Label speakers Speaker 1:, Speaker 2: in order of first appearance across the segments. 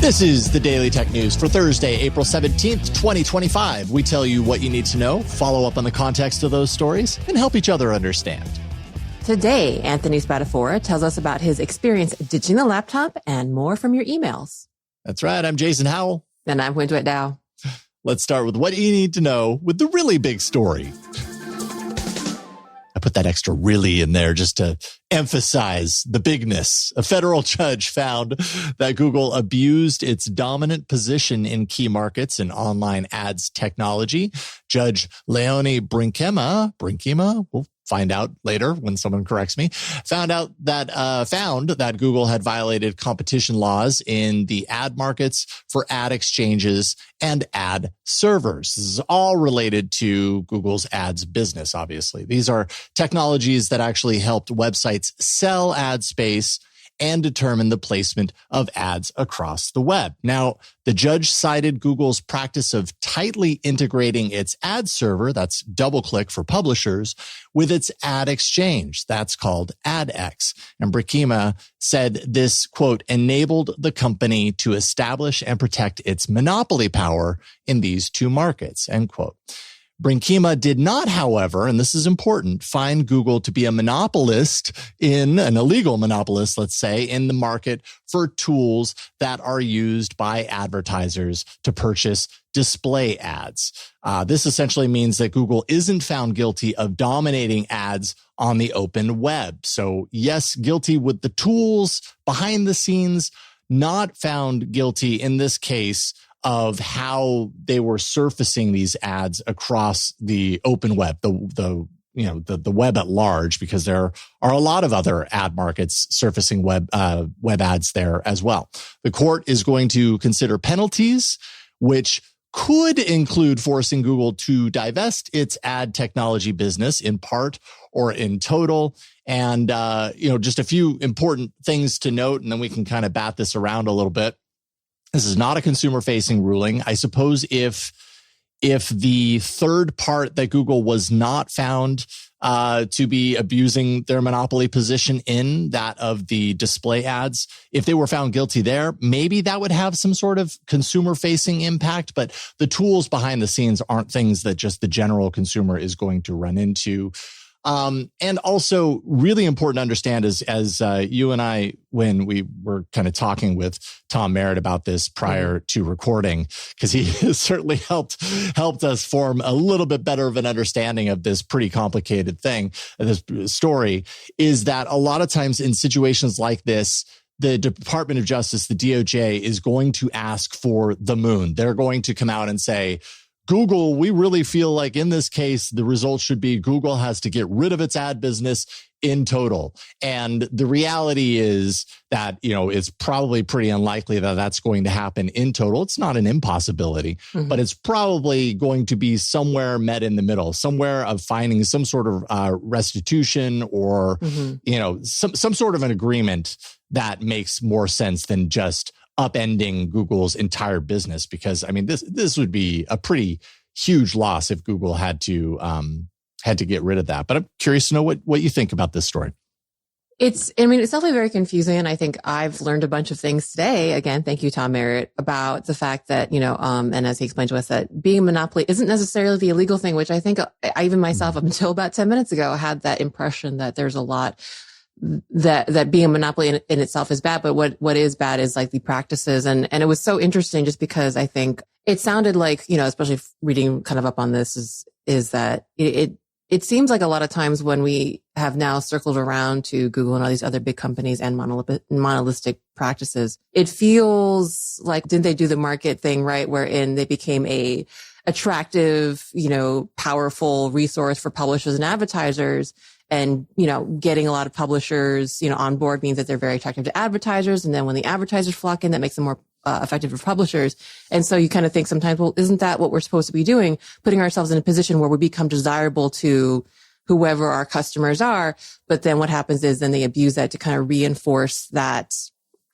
Speaker 1: This is the Daily Tech News for Thursday, April 17th, 2025. We tell you what you need to know, follow up on the context of those stories, and help each other understand.
Speaker 2: Today, Anthony Spadafora tells us about his experience ditching the laptop and more from your emails.
Speaker 1: That's right. I'm Jason Howell.
Speaker 2: And I'm Huyen Dow.
Speaker 1: Let's start with what you need to know with the really big story. I put that extra really in there just to emphasize the bigness. A federal judge found that Google abused its dominant position in key markets and online ads technology. Judge Leonie Brinkema, we'll find out later when someone corrects me, found that Google had violated competition laws in the ad markets for ad exchanges and ad servers. This is all related to Google's ads business, obviously. These are technologies that actually helped websites sell ad space and determine the placement of ads across the web. Now, the judge cited Google's practice of tightly integrating its ad server, that's DoubleClick for publishers, with its ad exchange, that's called AdX. And Brinkema said this, quote, enabled the company to establish and protect its monopoly power in these two markets, end quote. Brinkema did not, however, and this is important, find Google to be a monopolist an illegal monopolist, let's say, in the market for tools that are used by advertisers to purchase display ads. This essentially means that Google isn't found guilty of dominating ads on the open web. So yes, guilty with the tools behind the scenes, not found guilty in this case of how they were surfacing these ads across the open web, the web at large, because there are a lot of other ad markets surfacing web ads there as well. The court is going to consider penalties, which could include forcing Google to divest its ad technology business in part or in total. And, just a few important things to note, and then we can kind of bat this around a little bit. This is not a consumer-facing ruling. I suppose if the third part that Google was not found to be abusing their monopoly position in, that of the display ads, if they were found guilty there, maybe that would have some sort of consumer-facing impact. But the tools behind the scenes aren't things that just the general consumer is going to run into. And also really important to understand as you and I, when we were kind of talking with Tom Merritt about this prior to recording, because he has certainly helped us form a little bit better of an understanding of this pretty complicated thing, this story, is that a lot of times in situations like this, the Department of Justice, the DOJ, is going to ask for the moon. They're going to come out and say, Google, we really feel like in this case, the result should be Google has to get rid of its ad business in total. And the reality is that, it's probably pretty unlikely that that's going to happen in total. It's not an impossibility, but it's probably going to be somewhere met in the middle, somewhere of finding some sort of restitution or, some sort of an agreement that makes more sense than just upending Google's entire business, because this would be a pretty huge loss if Google had to get rid of that. But I'm curious to know what you think about this story.
Speaker 2: It's definitely very confusing. And I think I've learned a bunch of things today. Again, thank you, Tom Merritt, about the fact that, and as he explained to us, that being a monopoly isn't necessarily the illegal thing, which I think I even myself up until about 10 minutes ago had that impression that there's a lot that being a monopoly in itself is bad, but what is bad is like the practices. And it was so interesting just because I think it sounded like, especially reading kind of up on this is that it seems like a lot of times when we have now circled around to Google and all these other big companies and monopolistic practices, it feels like, didn't they do the market thing right? Wherein they became a attractive, powerful resource for publishers and advertisers. And, getting a lot of publishers, on board means that they're very attractive to advertisers. And then when the advertisers flock in, that makes them more effective for publishers. And so you kind of think sometimes, well, isn't that what we're supposed to be doing? Putting ourselves in a position where we become desirable to whoever our customers are. But then what happens is then they abuse that to kind of reinforce that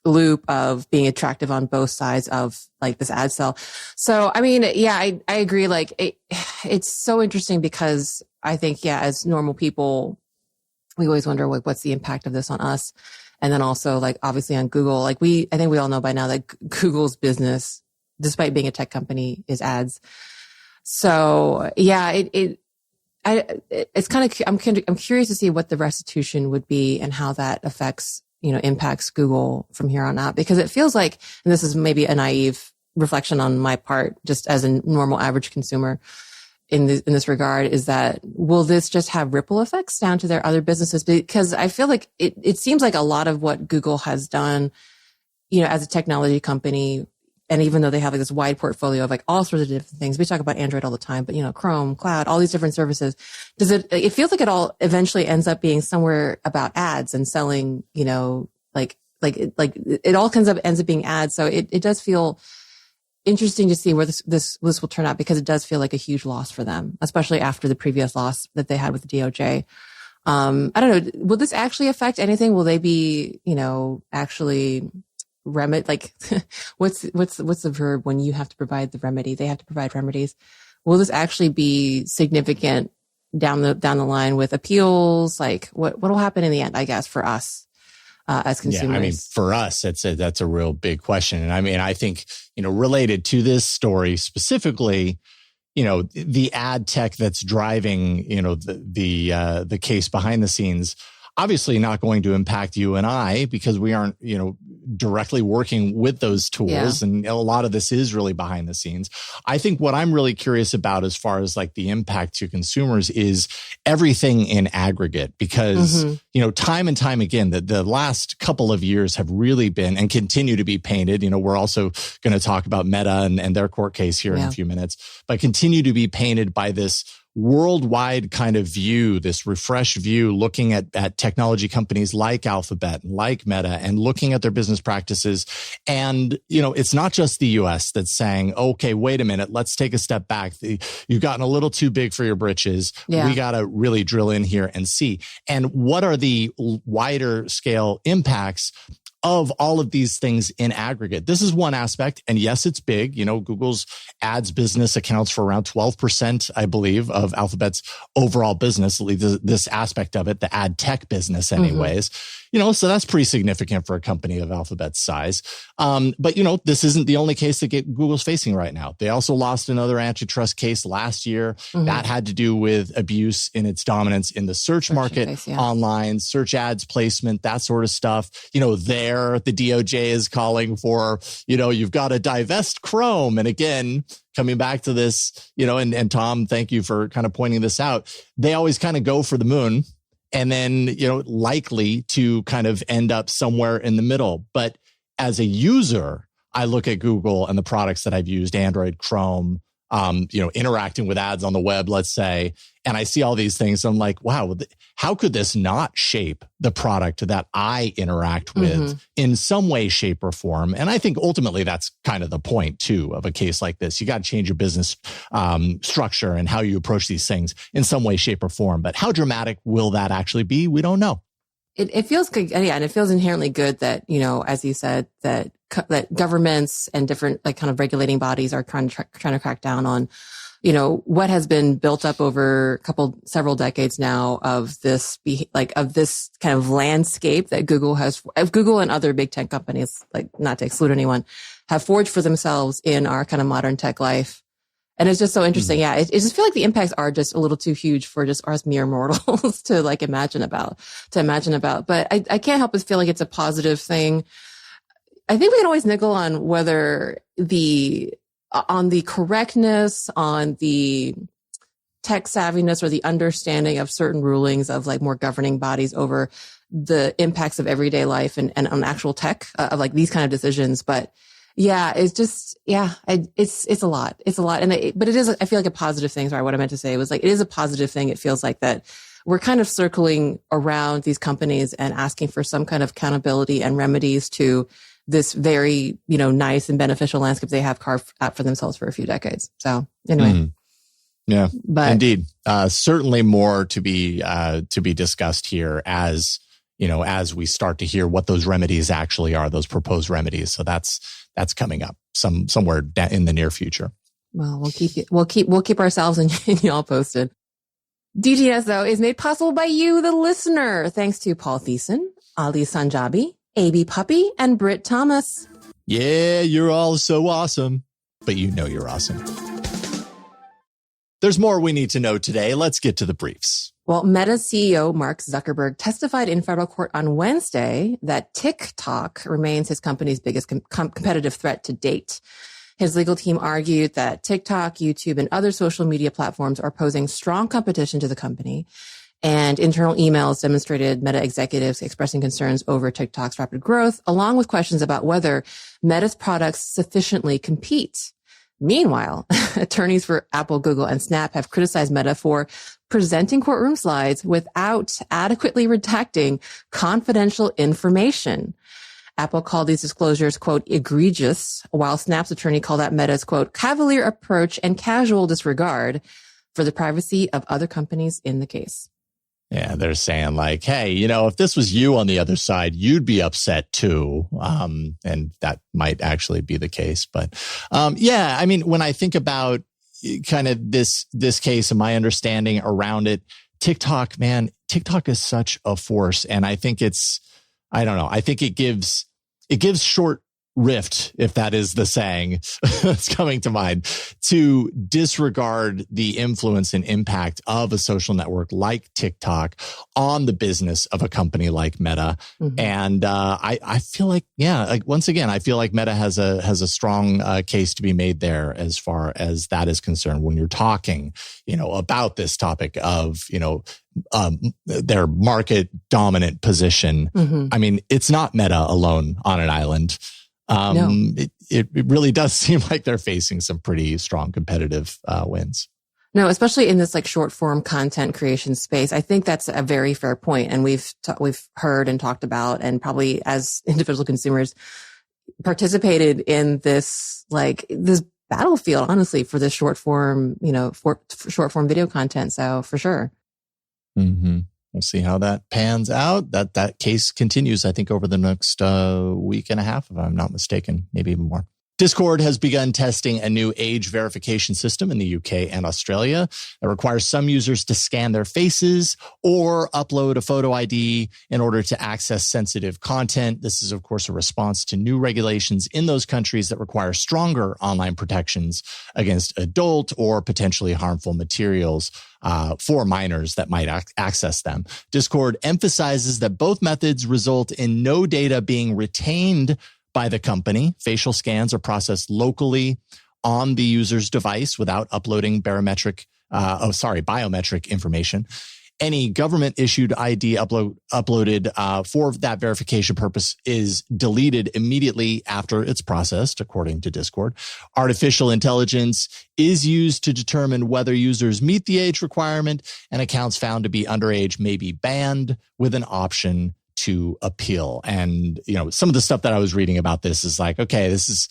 Speaker 2: loop of being attractive on both sides of like this ad sell. So, I agree. Like it's so interesting because I think, as normal people, we always wonder, like, what's the impact of this on us? And then also like obviously on Google, like I think we all know by now that Google's business, despite being a tech company, is ads. So yeah, it's kind of, I'm curious to see what the restitution would be and how that affects, impacts Google from here on out, because it feels like, and this is maybe a naive reflection on my part, just as a normal average consumer in this regard, is that will this just have ripple effects down to their other businesses? Because I feel like it seems like a lot of what Google has done, as a technology company, and even though they have like this wide portfolio of like all sorts of different things, we talk about Android all the time, but Chrome, cloud, all these different services, it feels like it all eventually ends up being somewhere about ads and selling, like it all ends up being ads. So it does feel interesting to see where this will turn out, because it does feel like a huge loss for them, especially after the previous loss that they had with the DOJ. I don't know. Will this actually affect anything? Will they be, actually remedy? Like, what's the verb when you have to provide the remedy? They have to provide remedies. Will this actually be significant down the line with appeals? Like, what will happen in the end? I guess for us as consumers.
Speaker 1: Yeah, I mean, for us, that's a real big question. And I mean, I think related to this story specifically, the ad tech that's driving the case behind the scenes, obviously not going to impact you and I, because we aren't, directly working with those tools. Yeah. And a lot of this is really behind the scenes. I think what I'm really curious about as far as like the impact to consumers is everything in aggregate, because, time and time again, the last couple of years have really been and continue to be painted. We're also going to talk about Meta and their court case here in a few minutes, but continue to be painted by this worldwide kind of view, this refreshed view, looking at technology companies like Alphabet and like Meta and looking at their business practices. And, it's not just the US that's saying, okay, wait a minute, let's take a step back. You've gotten a little too big for your britches. Yeah. We got to really drill in here and see. And what are the wider scale impacts of all of these things in aggregate? This is one aspect. And yes, it's big. Google's ads business accounts for around 12%, I believe, of Alphabet's overall business, at least this aspect of it, the ad tech business anyways. So that's pretty significant for a company of Alphabet's size. But this isn't the only case that Google's facing right now. They also lost another antitrust case last year. That had to do with abuse in its dominance in the search market, online, search ads placement, that sort of stuff. The DOJ is calling for, you've got to divest Chrome. And again, coming back to this, and Tom, thank you for kind of pointing this out. They always kind of go for the moon and then, likely to kind of end up somewhere in the middle. But as a user, I look at Google and the products that I've used, Android, Chrome, interacting with ads on the web, let's say, and I see all these things. I'm like, wow, how could this not shape the product that I interact with in some way, shape, or form? And I think ultimately that's kind of the point too of a case like this. You got to change your business structure and how you approach these things in some way, shape, or form. But how dramatic will that actually be? We don't know.
Speaker 2: It feels good. Yeah. And it feels inherently good that, as you said, that governments and different like kind of regulating bodies are trying to crack down on, what has been built up over several decades now of this kind of landscape that Google and other big tech companies, like not to exclude anyone, have forged for themselves in our kind of modern tech life. And it's just so interesting. Yeah. It just feel like the impacts are just a little too huge for just us mere mortals to like imagine about. But I can't help but feel like it's a positive thing. I think we can always niggle on whether on the correctness, on the tech savviness or the understanding of certain rulings of like more governing bodies over the impacts of everyday life and on actual tech of like these kind of decisions. But yeah, it's just, it's a lot. It's a lot. But it is, I feel like a positive thing. Sorry, what I meant to say was like, it is a positive thing. It feels like that we're kind of circling around these companies and asking for some kind of accountability and remedies to this very, nice and beneficial landscape they have carved out for themselves for a few decades. So anyway.
Speaker 1: Yeah, but indeed. Certainly more to be discussed here as we start to hear what those remedies actually are, those proposed remedies. So that's coming up somewhere in the near future.
Speaker 2: Well, we'll keep ourselves and y'all posted. DTNS though is made possible by you, the listener. Thanks to Paul Thiessen, Ali Sanjabi, AB Puppy, and Britt Thomas.
Speaker 1: Yeah, you're all so awesome, but you know you're awesome. There's more we need to know today. Let's get to the briefs.
Speaker 2: Well, Meta's CEO, Mark Zuckerberg, testified in federal court on Wednesday that TikTok remains his company's biggest competitive threat to date. His legal team argued that TikTok, YouTube, and other social media platforms are posing strong competition to the company. And internal emails demonstrated Meta executives expressing concerns over TikTok's rapid growth, along with questions about whether Meta's products sufficiently compete. Meanwhile, attorneys for Apple, Google, and Snap have criticized Meta for presenting courtroom slides without adequately redacting confidential information. Apple called these disclosures, quote, egregious, while Snap's attorney called out Meta's, quote, cavalier approach and casual disregard for the privacy of other companies in the case.
Speaker 1: Yeah, they're saying like, hey, if this was you on the other side, you'd be upset too. And that might actually be the case. But yeah, I mean, when I think about kind of this case and my understanding around it, TikTok is such a force. And I think I don't know. I think it gives short rift, if that is the saying that's coming to mind, to disregard the influence and impact of a social network like TikTok on the business of a company like Meta. Mm-hmm. And I feel like, once again, I feel like Meta has a strong case to be made there as far as that is concerned. When you're talking, about this topic of, their market dominant position. Mm-hmm. I mean, it's not Meta alone on an island. No. It really does seem like they're facing some pretty strong competitive wins.
Speaker 2: No, especially in this like short form content creation space. I think that's a very fair point. And we've heard and talked about, and probably as individual consumers participated in this battlefield, honestly, for this short form, for short form video content. So for sure. Mm-hmm.
Speaker 1: We'll see how that pans out. That case continues, I think, over the next week and a half, if I'm not mistaken, maybe even more. Discord has begun testing a new age verification system in the UK and Australia that requires some users to scan their faces or upload a photo ID in order to access sensitive content. This is, of course, a response to new regulations in those countries that require stronger online protections against adult or potentially harmful materials for minors that might access them. Discord emphasizes that both methods result in no data being retained by the company. Facial scans are processed locally on the user's device without uploading biometric information. Any government-issued ID uploaded for that verification purpose is deleted immediately after it's processed, according to Discord. Artificial intelligence is used to determine whether users meet the age requirement, and accounts found to be underage may be banned with an option to appeal. And, some of the stuff that I was reading about this is like, okay, this is,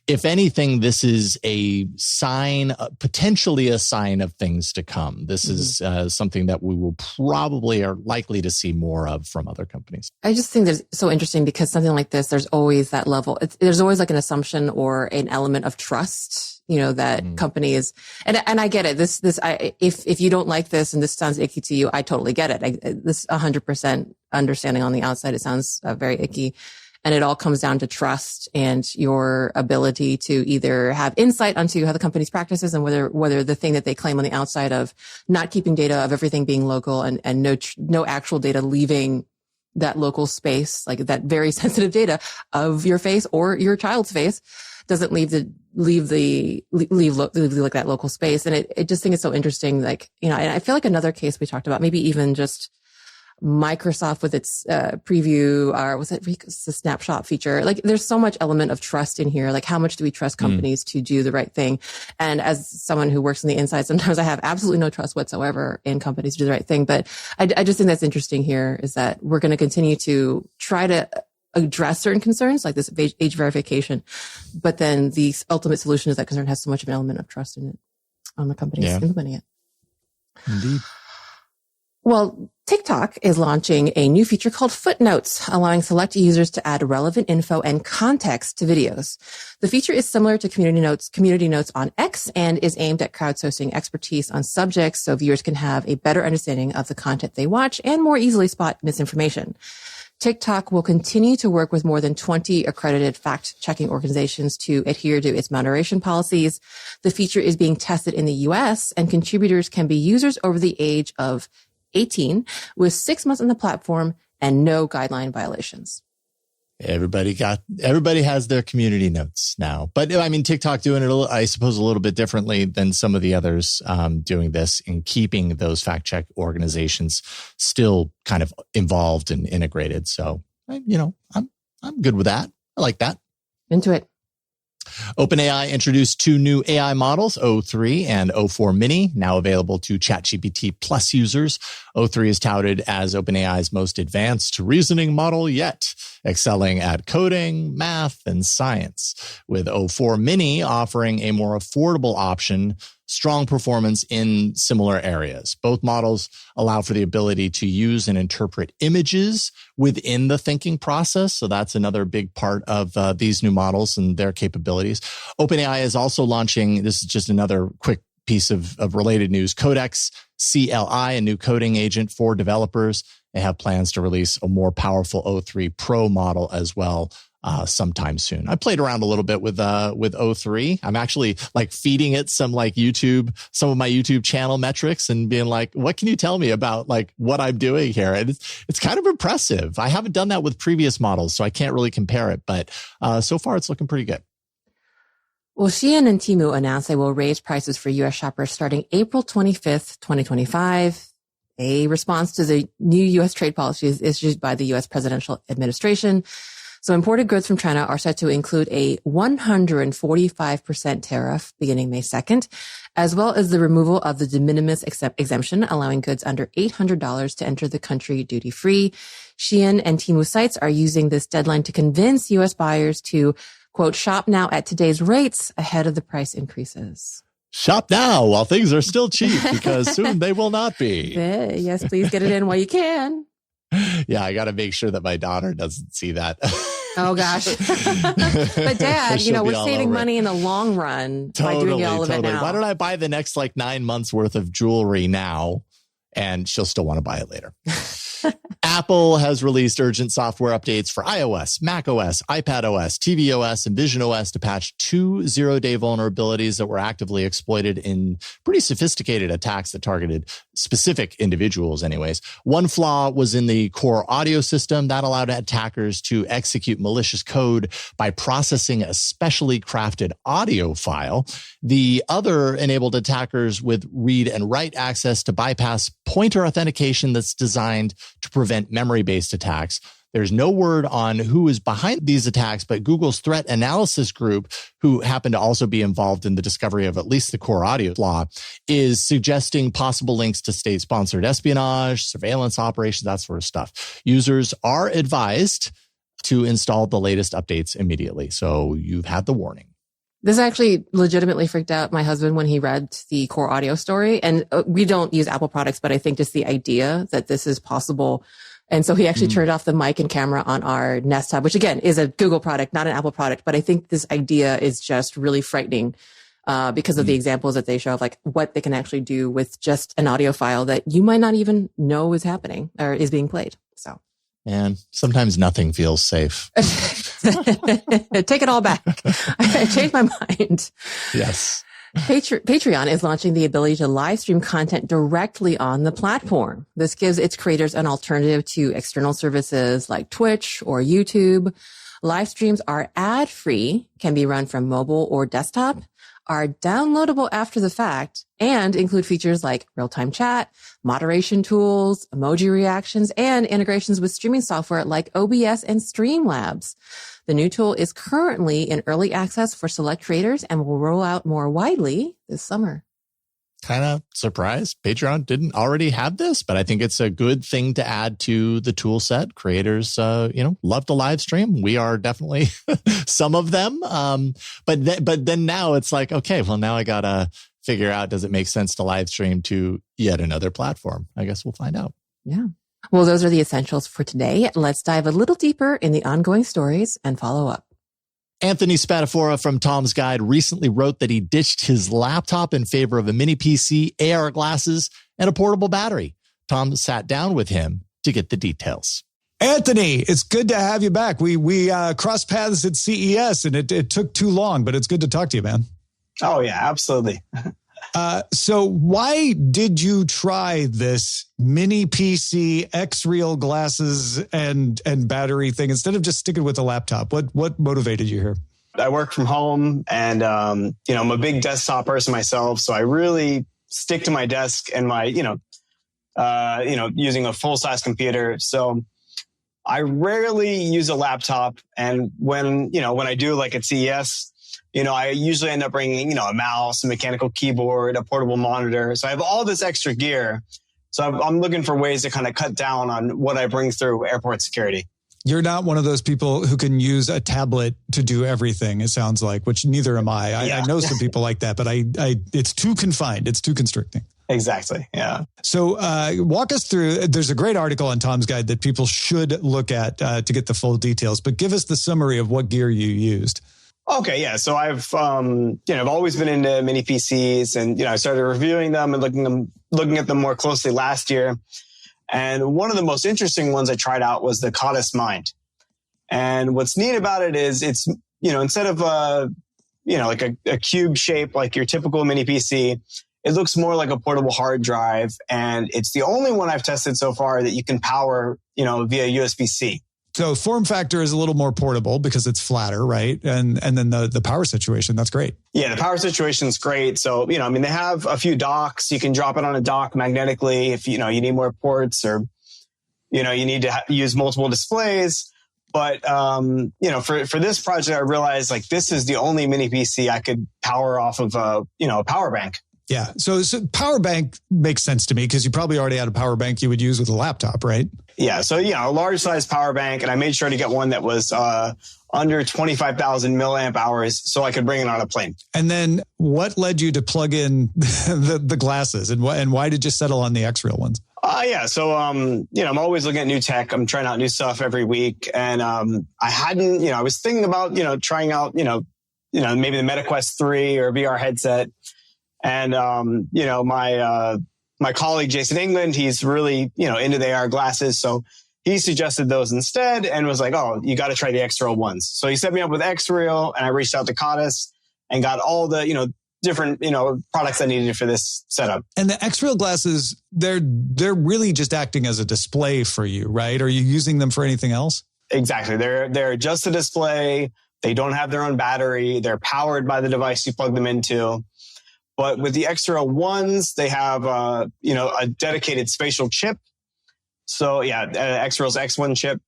Speaker 1: if anything, this is a sign, potentially a sign of things to come. This is something that we will probably are likely to see more of from other companies.
Speaker 2: I just think that's so interesting because something like this, there's always that level. There's always like an assumption or an element of trust, that companies, and I get it. If you don't like this and this sounds icky to you, I totally get it. This 100% understanding on the outside, it sounds very icky. And it all comes down to trust and your ability to either have insight onto how the company's practices and whether the thing that they claim on the outside of not keeping data of everything being local and no actual data leaving that local space, like that very sensitive data of your face or your child's face, doesn't leave that local space. And it just think it's so interesting. Like, and I feel like another case we talked about, maybe even just Microsoft with its preview, or was it the snapshot feature? Like, there's so much element of trust in here. Like, how much do we trust companies to do the right thing? And as someone who works on the inside, sometimes I have absolutely no trust whatsoever in companies to do the right thing. But I just think that's interesting here is that we're going to continue to try to address certain concerns like this age verification, but then the ultimate solution is that concern has so much of an element of trust in it on the companies implementing it.
Speaker 1: Indeed.
Speaker 2: Well, TikTok is launching a new feature called Footnotes, allowing select users to add relevant info and context to videos. The feature is similar to community notes on X and is aimed at crowdsourcing expertise on subjects so viewers can have a better understanding of the content they watch and more easily spot misinformation. TikTok will continue to work with more than 20 accredited fact-checking organizations to adhere to its moderation policies. The feature is being tested in the US, and contributors can be users over the age of 18 with 6 months on the platform and no guideline violations.
Speaker 1: Everybody has their community notes now. But I mean, TikTok doing it, I suppose, a little bit differently than some of the others doing this, and keeping those fact check organizations still kind of involved and integrated. So, I'm good with that. I like that.
Speaker 2: Into it.
Speaker 1: OpenAI introduced 2 new AI models, O3 and O4 Mini, now available to ChatGPT Plus users. O3 is touted as OpenAI's most advanced reasoning model yet, excelling at coding, math, and science, with O4 Mini offering a more affordable option, strong performance in similar areas. Both models allow for the ability to use and interpret images within the thinking process. So that's another big part of these new models and their capabilities. OpenAI is also launching, this is just another quick piece of related news, Codex CLI, a new coding agent for developers. They have plans to release a more powerful O3 Pro model as well sometime soon. I played around a little bit with O3. I'm actually feeding it some of my YouTube channel metrics and being like, what can you tell me about what I'm doing here? And it's kind of impressive. I haven't done that with previous models, so I can't really compare it, but so far it's looking pretty good.
Speaker 2: Well, Huyen and Temu announced they will raise prices for U.S. shoppers starting April 25th, 2025. A response to the new U.S. trade policies issued by the U.S. presidential administration. So imported goods from China are set to include a 145% tariff beginning May 2nd, as well as the removal of the de minimis exemption, allowing goods under $800 to enter the country duty-free. Huyen and Temu sites are using this deadline to convince U.S. buyers to, quote, shop now at today's rates ahead of the price increases.
Speaker 1: Shop now while things are still cheap, because soon they will not be.
Speaker 2: Yes, please get it in while you can.
Speaker 1: Yeah, I got to make sure that my daughter doesn't see that.
Speaker 2: Oh, gosh. But Dad, we're saving money in the long run by doing all of it now.
Speaker 1: Why don't I buy the next 9 months worth of jewelry now, and she'll still want to buy it later. Apple has released urgent software updates for iOS, macOS, iPadOS, tvOS, and visionOS to patch 2 zero-day vulnerabilities that were actively exploited in pretty sophisticated attacks that targeted specific individuals anyways. One flaw was in the core audio system that allowed attackers to execute malicious code by processing a specially crafted audio file. The other enabled attackers with read and write access to bypass pointer authentication that's designed to prevent memory-based attacks. There's no word on who is behind these attacks, but Google's threat analysis group, who happen to also be involved in the discovery of at least the core audio flaw, is suggesting possible links to state-sponsored espionage, surveillance operations, that sort of stuff. Users are advised to install the latest updates immediately. So you've had the warning.
Speaker 2: This actually legitimately freaked out my husband when he read the core audio story. And we don't use Apple products, but I think just the idea that this is possible. And so he actually turned off the mic and camera on our Nest Hub, which again is a Google product, not an Apple product. But I think this idea is just really frightening because of the examples that they show of what they can actually do with just an audio file that you might not even know is happening or is being played. So.
Speaker 1: And sometimes nothing feels safe.
Speaker 2: Take it all back. I changed my mind.
Speaker 1: Yes.
Speaker 2: Patreon is launching the ability to live stream content directly on the platform. This gives its creators an alternative to external services like Twitch or YouTube. Live streams are ad-free, can be run from mobile or desktop, are downloadable after the fact, and include features like real-time chat, moderation tools, emoji reactions, and integrations with streaming software like OBS and Streamlabs. The new tool is currently in early access for select creators and will roll out more widely this summer.
Speaker 1: Kind of surprised Patreon didn't already have this, but I think it's a good thing to add to the tool set. Creators, love to live stream. We are definitely some of them. But then now it's like, okay, well, now I got to figure out, does it make sense to live stream to yet another platform? I guess we'll find out.
Speaker 2: Yeah. Well, those are the essentials for today. Let's dive a little deeper in the ongoing stories and follow up.
Speaker 1: Anthony Spadafora from Tom's Guide recently wrote that he ditched his laptop in favor of a mini PC, AR glasses, and a portable battery. Tom sat down with him to get the details.
Speaker 3: Anthony, it's good to have you back. We crossed paths at CES, and it took too long, but it's good to talk to you, man.
Speaker 4: Oh, yeah, absolutely.
Speaker 3: So why did you try this mini PC, X-Real glasses, and battery thing instead of just sticking with a laptop? What motivated you here?
Speaker 4: I work from home, and I'm a big desktop person myself, so I really stick to my desk and my using a full-size computer. So I rarely use a laptop, and when I do, like at CES, I usually end up bringing a mouse, a mechanical keyboard, a portable monitor. So I have all this extra gear. So I'm looking for ways to kind of cut down on what I bring through airport security.
Speaker 3: You're not one of those people who can use a tablet to do everything, it sounds like, which neither am I. I know some people like that, but it's too confined. It's too constricting.
Speaker 4: Exactly. Yeah.
Speaker 3: So walk us through, there's a great article on Tom's Guide that people should look at to get the full details, but give us the summary of what gear you used.
Speaker 4: Okay. Yeah. So I've always been into mini PCs, and, I started reviewing them and looking at them more closely last year. And one of the most interesting ones I tried out was the Codis Mind. And what's neat about it is it's, instead of like a cube shape, like your typical mini PC, it looks more like a portable hard drive. And it's the only one I've tested so far that you can power, via USB-C.
Speaker 3: So form factor is a little more portable because it's flatter, right? And then the power situation, that's great.
Speaker 4: Yeah, the power situation is great. So, they have a few docks. You can drop it on a dock magnetically if, you need more ports, or, you need to use multiple displays. But, for this project, I realized like this is the only mini PC I could power off of a power bank.
Speaker 3: Yeah. So power bank makes sense to me because you probably already had a power bank you would use with a laptop, right?
Speaker 4: Yeah. So, a large size power bank. And I made sure to get one that was under 25,000 milliamp hours so I could bring it on a plane.
Speaker 3: And then what led you to plug in the glasses, and why did you settle on the X-Real ones?
Speaker 4: So, I'm always looking at new tech. I'm trying out new stuff every week. And I was thinking about, trying out, maybe the MetaQuest 3 or VR headset. And, my colleague, Jason England, he's really, into the AR glasses. So he suggested those instead and was like, oh, you got to try the X-Real ones. So he set me up with X-Real, and I reached out to Codis and got all the, different, products I needed for this setup.
Speaker 3: And the X-Real glasses, they're really just acting as a display for you, right? Are you using them for anything else?
Speaker 4: Exactly. They're just a display. They don't have their own battery. They're powered by the device you plug them into. But with the X-Real ones, they have, a dedicated spatial chip. So X-Real's X1 chip.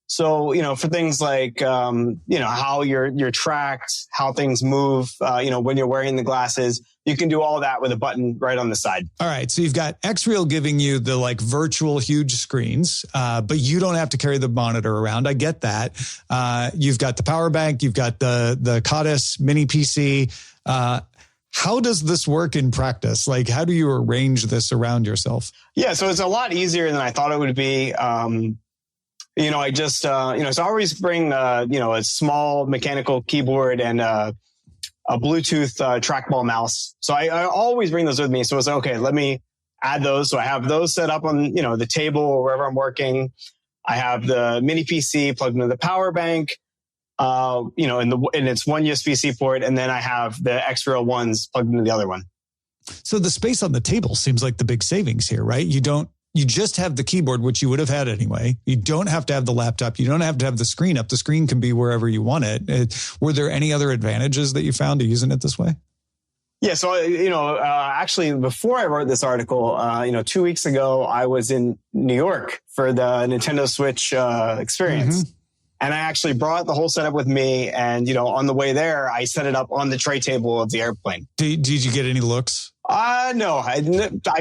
Speaker 4: So, for things like, how you're tracked, how things move, when you're wearing the glasses, you can do all that with a button right on the side.
Speaker 3: All right. So you've got X-Real giving you the like virtual huge screens, but you don't have to carry the monitor around. I get that. You've got the power bank. You've got the Codis mini PC. How does this work in practice? Like, how do you arrange this around yourself?
Speaker 4: Yeah, so it's a lot easier than I thought it would be. I just, so I always bring, a small mechanical keyboard and a Bluetooth trackball mouse. So I always bring those with me. So it's like, okay, let me add those. So I have those set up on, the table or wherever I'm working. I have the mini PC plugged into the power bank. And it's one USB-C port, and then I have the X-Real ones plugged into the other one.
Speaker 3: So the space on the table seems like the big savings here, right? You just have the keyboard, which you would have had anyway. You don't have to have the laptop. You don't have to have the screen up. The screen can be wherever you want it. Were there any other advantages that you found to using it this way?
Speaker 4: Yeah. So, actually, before I wrote this article, 2 weeks ago, I was in New York for the Nintendo Switch experience. Mm-hmm. And I actually brought the whole setup with me. And, on the way there, I set it up on the tray table of the airplane.
Speaker 3: Did you get any looks?
Speaker 4: No, I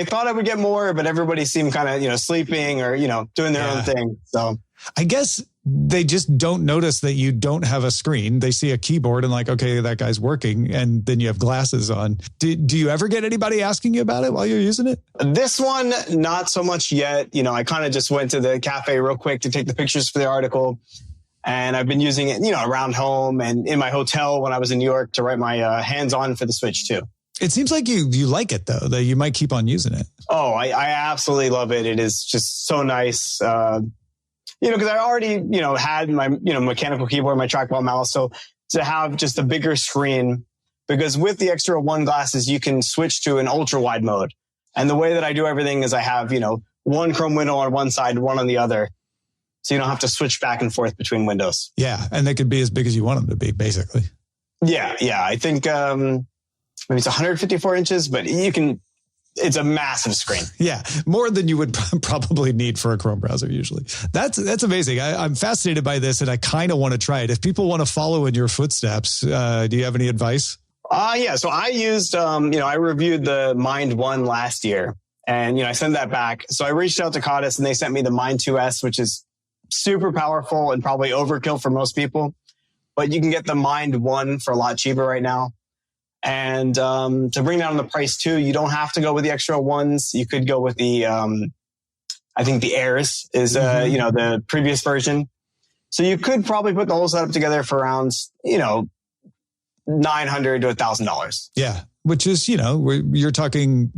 Speaker 4: thought I would get more, but everybody seemed kind of, sleeping or, doing their own thing. So
Speaker 3: I guess they just don't notice that you don't have a screen. They see a keyboard and like, okay, that guy's working. And then you have glasses on. Do you ever get anybody asking you about it while you're using it?
Speaker 4: This one, not so much yet. I kind of just went to the cafe real quick to take the pictures for the article. And I've been using it, around home and in my hotel when I was in New York to write my hands-on for the Switch too.
Speaker 3: It seems like you like it though, that you might keep on using it.
Speaker 4: Oh, I absolutely love it. It is just so nice. because I already, had my, mechanical keyboard, my trackball mouse. So to have just a bigger screen, because with the X-Trail 1 glasses, you can switch to an ultra wide mode. And the way that I do everything is I have, one Chrome window on one side, one on the other. So you don't have to switch back and forth between windows.
Speaker 3: Yeah. And they could be as big as you want them to be, basically.
Speaker 4: Yeah. I think maybe it's 154 inches, but it's a massive screen.
Speaker 3: Yeah. More than you would probably need for a Chrome browser usually. That's amazing. I'm fascinated by this and I kind of want to try it. If people want to follow in your footsteps, do you have any advice?
Speaker 4: Yeah. So I used, I reviewed the Mind 1 last year and, I sent that back. So I reached out to Codis and they sent me the Mind 2S, which is super powerful and probably overkill for most people, but you can get the Mind 1 for a lot cheaper right now. And, to bring down the price too, you don't have to go with the extra ones. You could go with the, I think the Airs is, the previous version. So you could probably put the whole setup together for around, $900 to $1,000.
Speaker 3: Yeah. Which is, you're talking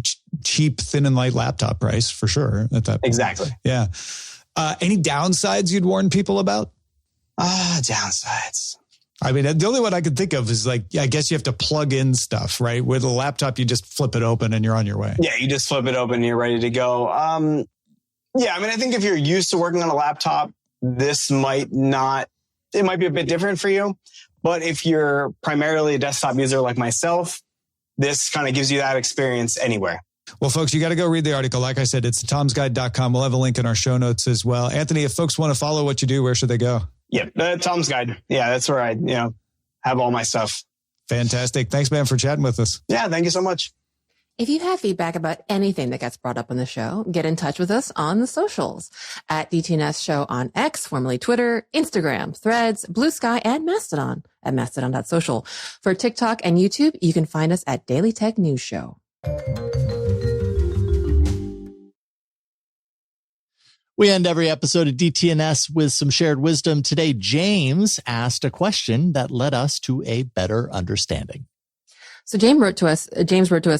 Speaker 3: cheap, thin and light laptop price for sure at that point.
Speaker 4: Exactly.
Speaker 3: Yeah. Any downsides you'd warn people about?
Speaker 4: Downsides.
Speaker 3: I mean, the only one I could think of is I guess you have to plug in stuff, right? With a laptop, you just flip it open and you're on your way.
Speaker 4: Yeah, you just flip it open and you're ready to go. I think if you're used to working on a laptop, this might be a bit different for you. But if you're primarily a desktop user like myself, this kind of gives you that experience anywhere.
Speaker 3: Well, folks, you got to go read the article. Like I said, it's tomsguide.com. We'll have a link in our show notes as well. Anthony, if folks want to follow what you do, where should they go?
Speaker 4: Yeah, Tom's Guide. Yeah, that's where I, have all my stuff.
Speaker 3: Fantastic. Thanks, man, for chatting with us.
Speaker 4: Yeah, thank you so much.
Speaker 2: If you have feedback about anything that gets brought up on the show, get in touch with us on the socials at DTNS Show on X, formerly Twitter, Instagram, Threads, Blue Sky, and Mastodon at mastodon.social. For TikTok and YouTube, you can find us at Daily Tech News Show.
Speaker 1: We end every episode of DTNS with some shared wisdom. Today, James asked a question that led us to a better understanding.
Speaker 2: So James wrote to us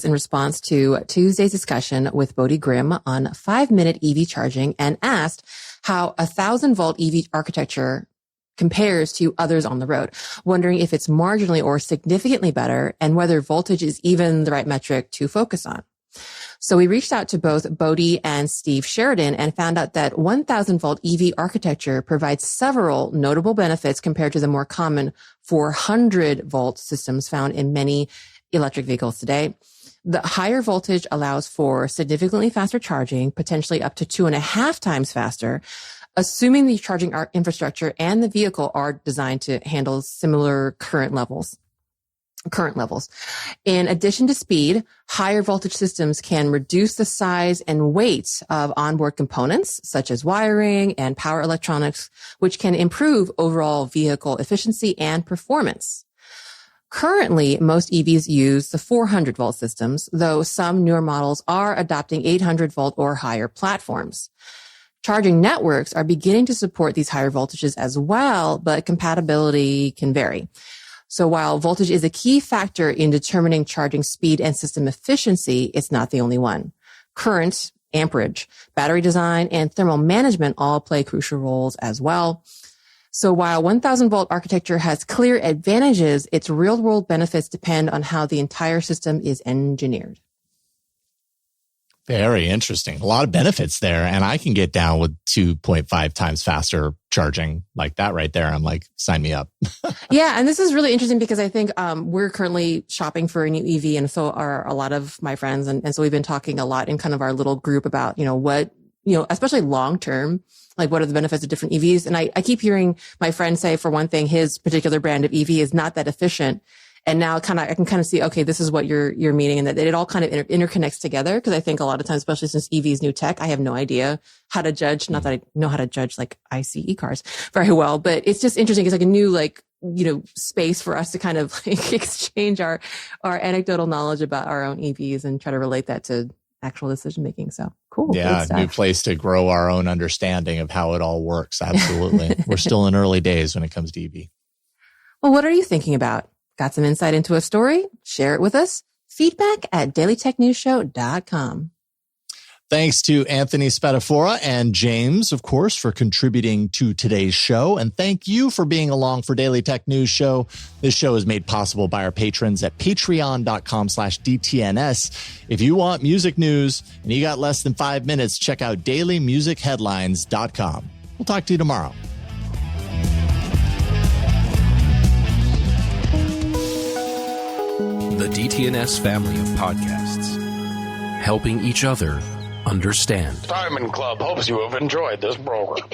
Speaker 2: in response to Tuesday's discussion with Bodhi Grimm on 5-minute EV charging and asked how a 1,000-volt EV architecture compares to others on the road, wondering if it's marginally or significantly better and whether voltage is even the right metric to focus on. So we reached out to both Bodhi and Steve Sheridan and found out that 1,000-volt EV architecture provides several notable benefits compared to the more common 400-volt systems found in many electric vehicles today. The higher voltage allows for significantly faster charging, potentially up to 2.5 times faster, assuming the charging infrastructure and the vehicle are designed to handle similar current levels. In addition to speed, higher voltage systems can reduce the size and weight of onboard components, such as wiring and power electronics, which can improve overall vehicle efficiency and performance. Currently, most EVs use the 400-volt systems, though some newer models are adopting 800-volt or higher platforms. Charging networks are beginning to support these higher voltages as well, but compatibility can vary. So while voltage is a key factor in determining charging speed and system efficiency, it's not the only one. Current, amperage, battery design, and thermal management all play crucial roles as well. So while 1,000-volt architecture has clear advantages, its real-world benefits depend on how the entire system is engineered.
Speaker 1: Very interesting. A lot of benefits there. And I can get down with 2.5 times faster charging like that right there. I'm like, sign me up.
Speaker 2: Yeah. And this is really interesting because I think we're currently shopping for a new EV. And so are a lot of my friends. And so we've been talking a lot in kind of our little group about, what, especially long term, like what are the benefits of different EVs. And I keep hearing my friend say, for one thing, his particular brand of EV is not that efficient. And now I can kind of see, okay, this is what you're meaning, and that it all kind of interconnects together. Cause I think a lot of times, especially since EV is new tech, I have no idea how to judge. Not that I know how to judge like ICE cars very well, but it's just interesting. It's like a new, space for us to kind of like exchange our anecdotal knowledge about our own EVs and try to relate that to actual decision making. So cool.
Speaker 1: Yeah. New place to grow our own understanding of how it all works. Absolutely. We're still in early days when it comes to EV.
Speaker 2: Well, what are you thinking about? Got some insight into a story? Share it with us. Feedback at dailytechnewsshow.com.
Speaker 1: Thanks to Anthony Spadafora and James, of course, for contributing to today's show. And thank you for being along for Daily Tech News Show. This show is made possible by our patrons at patreon.com/DTNS. If you want music news and you got less than 5 minutes, check out dailymusicheadlines.com. We'll talk to you tomorrow.
Speaker 5: The DTNS family of podcasts, helping each other understand.
Speaker 6: Diamond Club hopes you have enjoyed this program.